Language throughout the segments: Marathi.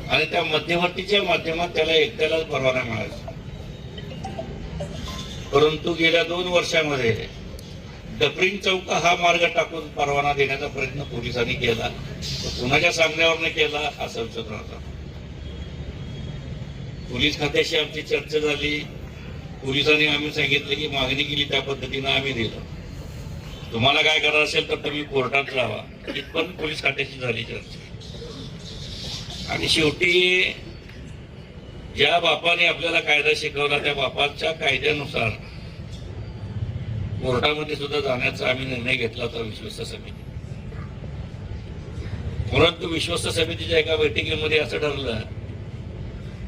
आणि त्या मध्यवर्तीच्या माध्यमात त्याला एकट्यालाच परवाना मिळायचा. परंतु गेल्या 2 वर्षांमध्ये डफरिंग चौक हा मार्ग टाकून परवाना देण्याचा प्रयत्न पोलिसांनी केला. कुणाच्या सांगण्यावरनं केला हा संशय होता. पोलीस खात्याशी आमची चर्चा झाली. पोलिसांनी आम्ही सांगितलं की मागणी केली त्या पद्धतीनं आम्ही दिलं. तुम्हाला काय करायचं असेल तर तुम्ही कोर्टात जावा. इथपर्यंत पोलीस खात्याशी झाली चर्चा. आणि शेवटी ज्या बापाने आपल्याला कायदा शिकवला त्या बापाच्या कायद्यानुसार कोर्टामध्ये सुद्धा जाण्याचा आम्ही निर्णय घेतला होता विश्वस्त समिती. परंतु विश्वस्त समितीच्या एका बैठकीमध्ये असं ठरलं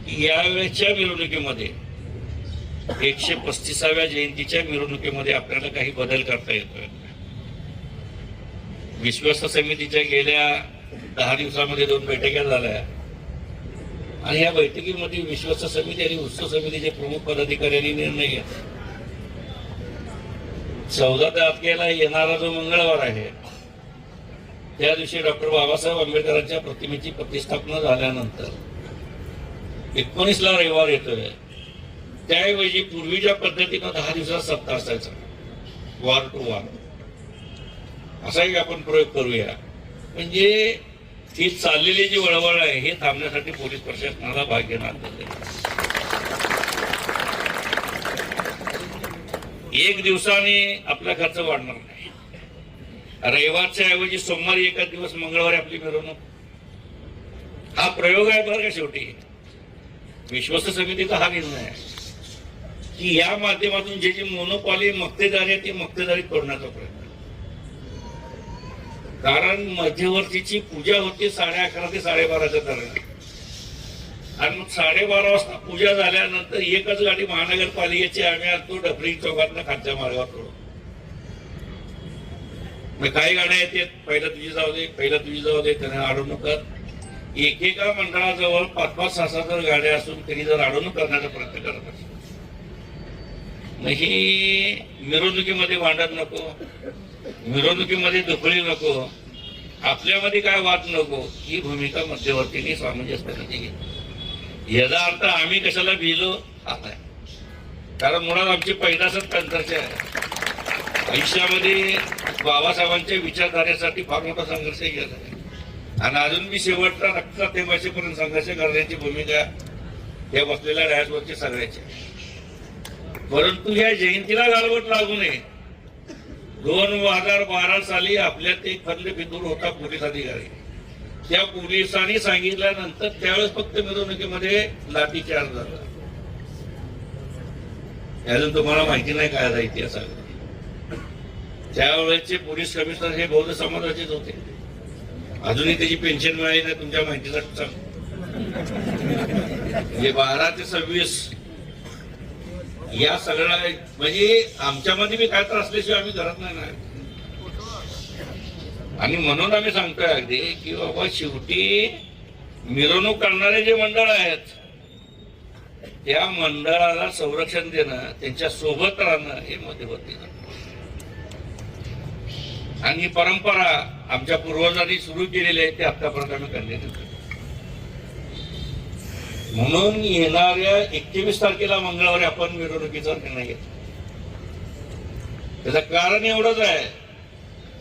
की यावेळेच्या मिरवणुकीमध्ये 135व्या जयंतीच्या मिरवणुकीमध्ये आपल्याला काही बदल करता येतोय. विश्वस्त समितीच्या गेल्या 10 दिवसामध्ये 2 बैठका झाल्या आणि या बैठकीमध्ये विश्वस्त समिती आणि उत्सव समितीचे प्रमुख पदाधिकाऱ्यांनी निर्णय घेतला. 14 तारखेला येणारा जो मंगळवार आहे त्या दिवशी डॉक्टर बाबासाहेब आंबेडकरांच्या प्रतिमेची प्रतिष्ठापना झाल्यानंतर 19 ला रविवार येतोय. त्याऐवजी पूर्वीच्या पद्धतीनं 10 दिवसाचा सप्ताह असायचा, वार टू वार. असाही आपण प्रयोग करूया. म्हणजे ही चाललेली जी वळवळ आहे हे थांबण्यासाठी पोलीस प्रशासनाला भाग घेणार नाही. 1 दिवसाने आपला खर्च वाढणार नाही. रविवारच्या ऐवजी सोमवारी एका दिवस मंगळवारी आपली मिरवणूक. हा प्रयोग आहे बरं का. शेवटी विश्वस्त समितीचा हा निर्णय आहे की या माध्यमातून जे जी मोनोपॉली मक्तेदारी आहे ती मक्तेदारी तोडण्याचा प्रयत्न. कारण मध्यवर्तीची पूजा होती 11:30 ते 12:30च्या दरम्यान. आणि मग 12:30 वाजता पूजा झाल्यानंतर एकच गाडी महानगरपालिकेची आम्ही आणतो डफरिंग चौकातनं खालच्या मार्गावर तोडू. काही गाड्या येतात, पहिला तुझी जाऊ दे, पहिला तुझी जाऊ दे, त्यांना अडवणूक कर. एकेका मंडळाजवळ 5-5, 6-6 गाड्या असून त्यांनी जर अडवणूक करण्याचा प्रयत्न करत असतो. ही मिरवणुकीमध्ये भांडण नको, मिरवणुकीमध्ये दुखळी नको, आपल्यामध्ये काय वाद नको, ही भूमिका मध्यवर्तींनी सामंजस्याने घेतली. याचा अर्थ आम्ही कशाला भिलो आहे. कारण मुळात आमची पैदासच संघर्ष आहे. आयुष्यामध्ये बाबासाहेबांच्या विचारधारेसाठी फार मोठा संघर्ष केला आहे आणि अजून मी शेवटचा रक्ता थेंबाशीपर्यंत संघर्ष करण्याची भूमिका या बसलेल्या डायसवरची सगळ्याची. परंतु या जयंतीला गालबोट लागू नये. 2012 साली आपल्यात एक खंडफितूर होता पोलीस अधिकारी. त्या पोलिसांनी सांगितल्यानंतर त्यावेळेस फक्त मिरवणुकीमध्ये लाठीचार्ज झाला. अजून तुम्हाला माहिती नाही काय झाला इतिहासात. त्यावेळेचे पोलीस कमिशनर हे बौद्ध समाजाचेच होते. अजूनही त्याची पेन्शन मिळाली नाही तुमच्या माहितीसाठी सांग. म्हणजे 12 ते 26 या सगळ्या म्हणजे आमच्यामध्ये बी काय तर असल्याशिवाय आम्ही करत नाही ना. आणि म्हणून आम्ही सांगतोय अगदी की बाबा शेवटी मिरवणूक करणारे जे मंडळ आहेत त्या मंडळाला संरक्षण देणं, त्यांच्या सोबत राहणं हे मध्यवर्ती. आणि परंपरा आमच्या पूर्वजांनी सुरू केलेली आहे ते आतापर्यंत आम्ही कंटिन्यू करतो. म्हणून येणाऱ्या 21 तारखेला मंगळवारी आपण मिरवणुकीचा निर्णय घेतला. त्याचं कारण एवढंच आहे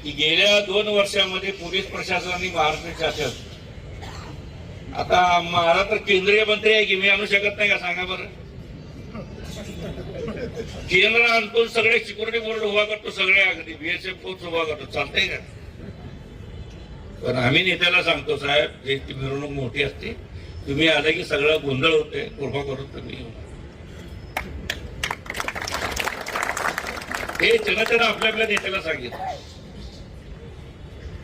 की गेल्या 2 वर्षामध्ये पोलीस प्रशासनाने महाराष्ट्र शासन, आता महाराष्ट्र केंद्रीय मंत्री आहे की मी आणू शकत नाही का सांगा बरं. केंद्र आणतो, सगळे सिक्युरिटी बोर्ड उभा करतो, सगळे अगदी BSF फोर्स उभा करतो, चालतंय का. पण आम्ही नेत्याला सांगतो साहेब जे ती मिरवणूक मोठी असते तुम्ही आलं की सगळं गोंधळ होते, कृपा करून तुम्ही. हे जनतेनं आपल्या नेत्याला सांगितलं.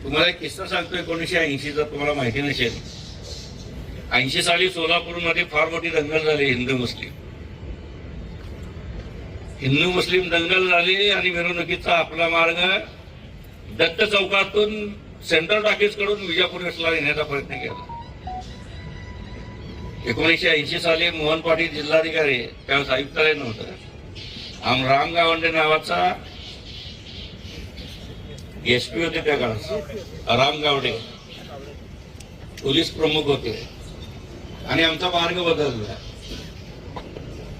तुम्हाला एक किस्सा सांगतो. 1980चा तुम्हाला माहिती नसेल. 80 साली सोलापूरमध्ये फार मोठी दंगल झाली. हिंदू मुस्लिम दंगल झाली आणि मिरवणुकीचा आपला मार्ग दत्त चौकातून सेंट्रल टॉकीज कडून विजापूर वेस्टला येण्याचा प्रयत्न केला. 1980 साली मोहन पाटील जिल्हाधिकारी, त्यावेळेस आयुक्तालय नव्हतं, राम गावंडे नावाचा SP होते त्या काळात. राम गावडे पोलीस प्रमुख होते आणि आमचा मार्ग बदलला.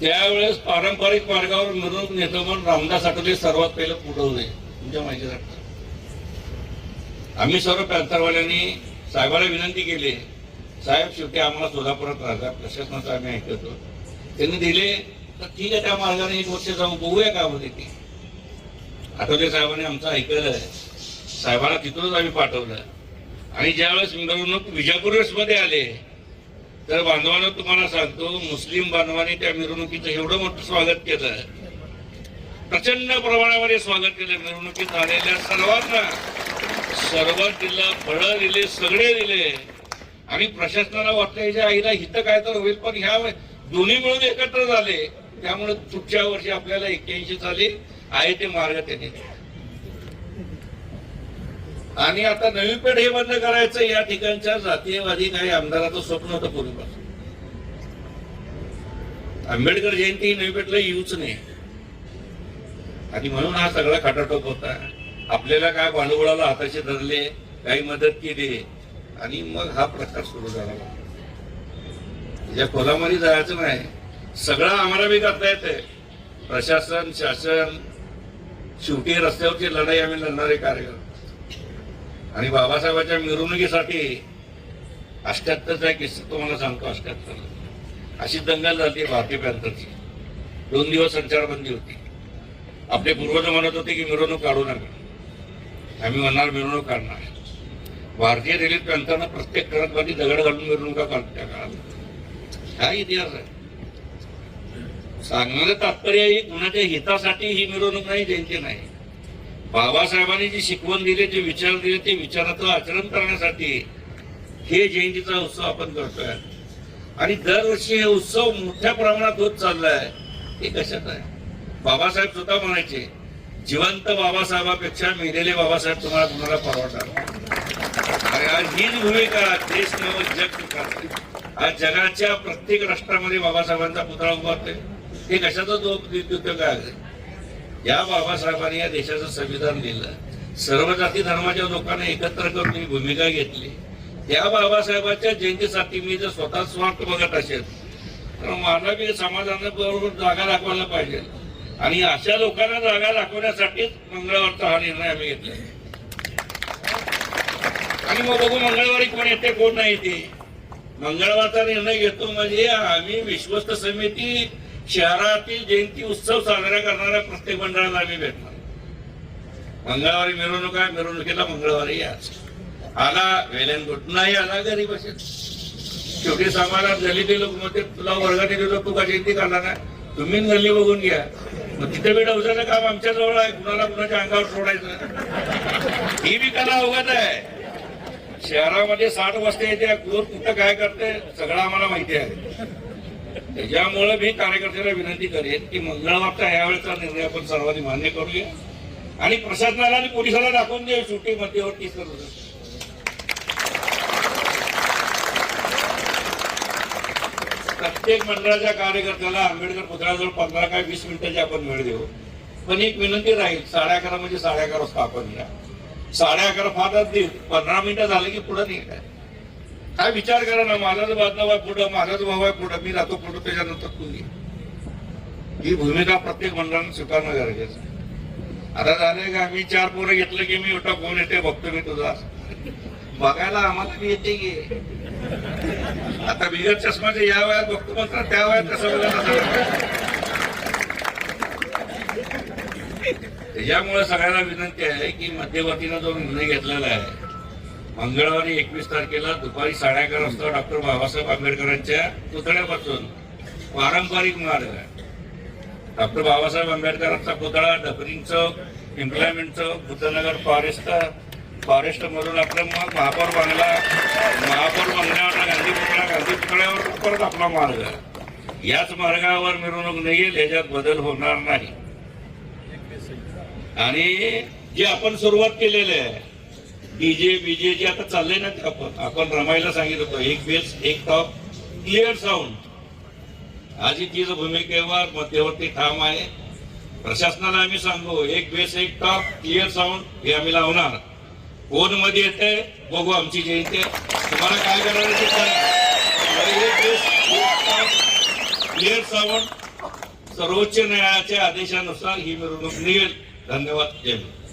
त्यावेळेस पारंपरिक मार्गावर मिरवणूक नेतो म्हणून रामदास आठवले सर्वात पहिलं पुढवले. तुमच्या माहितीसाठी आम्ही सर्व पॅन्थरवाल्यांनी साहेबाला विनंती केली, साहेब शेवटी आम्हाला सोलापुरात राहतात, प्रशासनाचं आम्ही ऐकतो. त्यांनी दिले तर ठीक आहे, त्या मार्गाने 1 वर्ष जाऊन बघूया का होते ती. आठवले साहेबांनी आमचं ऐकलं, साहेबांना तिथूनच आम्ही पाठवलं. आणि ज्यावेळेस मिरवणूक विजापूर मध्ये आले तर बांधवांना तुम्हाला सांगतो, मुस्लिम बांधवांनी त्या मिरवणुकीचं एवढं मोठं स्वागत केलं, प्रचंड प्रमाणामध्ये स्वागत केलं. मिरवणुकीत आलेल्या सर्वांना सर्वात दिलं, फळं दिले, सगळे दिले. आणि प्रशासनाला वाटलं याच्या आईला हित काय तर होईल, पण ह्या दोन्ही मिळून एकत्र झाले. त्यामुळे पुढच्या वर्षी आपल्याला 81 साली आहे ते मार्ग त्यांनी. आणि आता नवी पेठ हे बंद करायचं या ठिकाणच्या जातीयवादी काही आमदाराचं स्वप्न होतं पूर्वीपासून. आंबेडकर जयंती नवी पेठला येऊच नाही आणि म्हणून हा सगळा खटाटोप होता. आपल्याला काय भांडवळाला हाताशी धरले, काही मदत केली आणि मग हा प्रकार सुरू झाला. या खोलामध्ये जायचं नाही, सगळं आम्हाला बी करता येते. प्रशासन, शासन, शेवटी रस्त्यावरची लढाई आम्ही लढणारे कार्यकर्ते. आणि बाबासाहेबांच्या मिरवणुकीसाठी 78चा किस्सा तुम्हाला सांगतो. 78 अशी दंगल झाली भारतीय पॅन्थरची. 2 दिवस संचारबंदी होती. आपले पूर्वज म्हणत होते की मिरवणूक काढू नका, आम्ही म्हणणार मिरवणूक काढणार. भारतीय दलित पॅन्थरनं प्रत्येक कडकमध्ये दगड घालून मिरवणुका काढतो त्या काळात. हा इतिहास आहे. सांगण्याचं तात्पर्य ही कुणाच्या हितासाठी ही मिरवणूक नाही, जयंती नाही. बाबासाहेबांनी जी शिकवण दिली, जे विचार दिले, ते विचाराचं आचरण करण्यासाठी हे जयंतीचा उत्सव आपण करतोय. आणि दरवर्षी हे उत्सव मोठ्या प्रमाणात होत चाललाय. हे कशात आहे? बाबासाहेब स्वतः म्हणायचे, जिवंत बाबासाहेबापेक्षा मेलेले बाबासाहेब तुम्हाला कुणाला परवडणार. आणि आज हीच भूमिका देश नव जग करते. आज जगाच्या प्रत्येक राष्ट्रामध्ये बाबासाहेबांचा पुतळा उभारतोय. हे कशाचा उद्योग आहे? या बाबासाहेबांनी या देशाचं संविधान लिहिलं, सर्व जाती धर्माच्या लोकांना एकत्र करून तुम्ही भूमिका घेतली. त्या बाबासाहेबांच्या जयंतीसाठी मी जर स्वतः स्वार्थ बघत असेल तर मला बी समाजाने बरोबर जागा दाखवायला पाहिजे. आणि अशा लोकांना जागा दाखवण्यासाठीच मंगळवारचा हा निर्णय आम्ही घेतला. आणि मग बघू मंगळवारी कोण येते कोण नाही येते. मंगळवारचा निर्णय घेतो म्हणजे आम्ही विश्वस्त समिती शहरातील जयंती उत्सव साजरा करणाऱ्या प्रत्येक मंडळाला आम्ही भेटणार. मंगळवारी मिरवणूक आहे, मिरवणुकीला मंगळवारी याच. आला वेलन गुड नाही आला घरी बसेल. शेवटी समाजात दलित लोक मग तुला वर्गात लोक तू का जयंती काढला ना, तुम्ही गल्ली बघून घ्या. मग तिथे बी डवसाचं काम आमच्या जवळ आहे, कुणाला कुणाच्या अंगावर सोडायचं ही बी कला अवगत आहे. शहरामध्ये 60 वस्त्या येते, कोण कुठं काय करते सगळं आम्हाला माहिती आहे. त्याच्यामुळे मी कार्यकर्त्याला विनंती करेन की मंगळवारचा यावेळेचा निर्णय आपण सर्वांनी मान्य करूया आणि प्रशासनाला आणि पोलिसांना दाखवून देऊ शेवटी मध्यवर्ती करू. प्रत्येक मंडळाच्या कार्यकर्त्याला आंबेडकर पुतळ्याजवळ 15 काय 20 मिनिटाची आपण वेळ देऊ. पण एक विनंती राहील, 11:30 म्हणजे 11:30 वाजता आपण या. 11:30 फारच देऊ, 15 मिनिटं झालं की पुढे नाही. काय विचार करा ना, माझाच बांधव आहे पुढं, माझाच भाऊ आहे पुढं, मी राहतो पुढं, त्याच्यानंतर तुम्ही. ही भूमिका प्रत्येक मंडळाने स्वीकारणं गरजेचं आहे. आता झालंय का, मी 4 पोरं घेतलं की मी उठा कोण येते बघतो मी तुझा. बघायला आम्हाला बी येते की आता बिगर चष्माच्या या वयात बघतो मात्र त्या वयात कसं बघत. त्याच्यामुळे सगळ्यांना विनंती आहे की मध्यवर्तीनं जो निर्णय घेतलेला आहे, मंगळवारी 21 तारखेला दुपारी 11:30 वाजता डॉक्टर बाबासाहेब आंबेडकरांच्या पुतळ्यापासून पारंपरिक मार्ग आहे. डॉक्टर बाबासाहेब आंबेडकरांचा पुतळा डबरिंग चौक, एम्प्लॉयमेंट चौक, बुद्धनगर फॉरेस्ट मधून आपलं मग महापौर बंगल्यावर गांधी पुतळ्यावर परत आपला मार्ग. याच मार्गावर मिरवणूक निघेल, याच्यात बदल होणार नाही. आणि जे आपण सुरुवात केलेले आहे डीजे जे आता चाललंय ना, आपण रमायला सांगितलं होतं, एक बेस एक टॉप क्लिअर साऊंड. आजी तीच भूमिकेवर मध्यवर्ती ठाम आहे. प्रशासनाला आम्ही सांगू, एक बेस एक टॉप क्लिअर साऊंड हे आम्ही लावणार. कोण मध्ये येते बघू, आमची जयंती तुम्हाला काय करायचं ते करा. एक बेस क्लिअर साऊंड सर्वोच्च न्यायालयाच्या आदेशानुसार ही मिरवणूक निघेल. धन्यवाद. जय हिंद.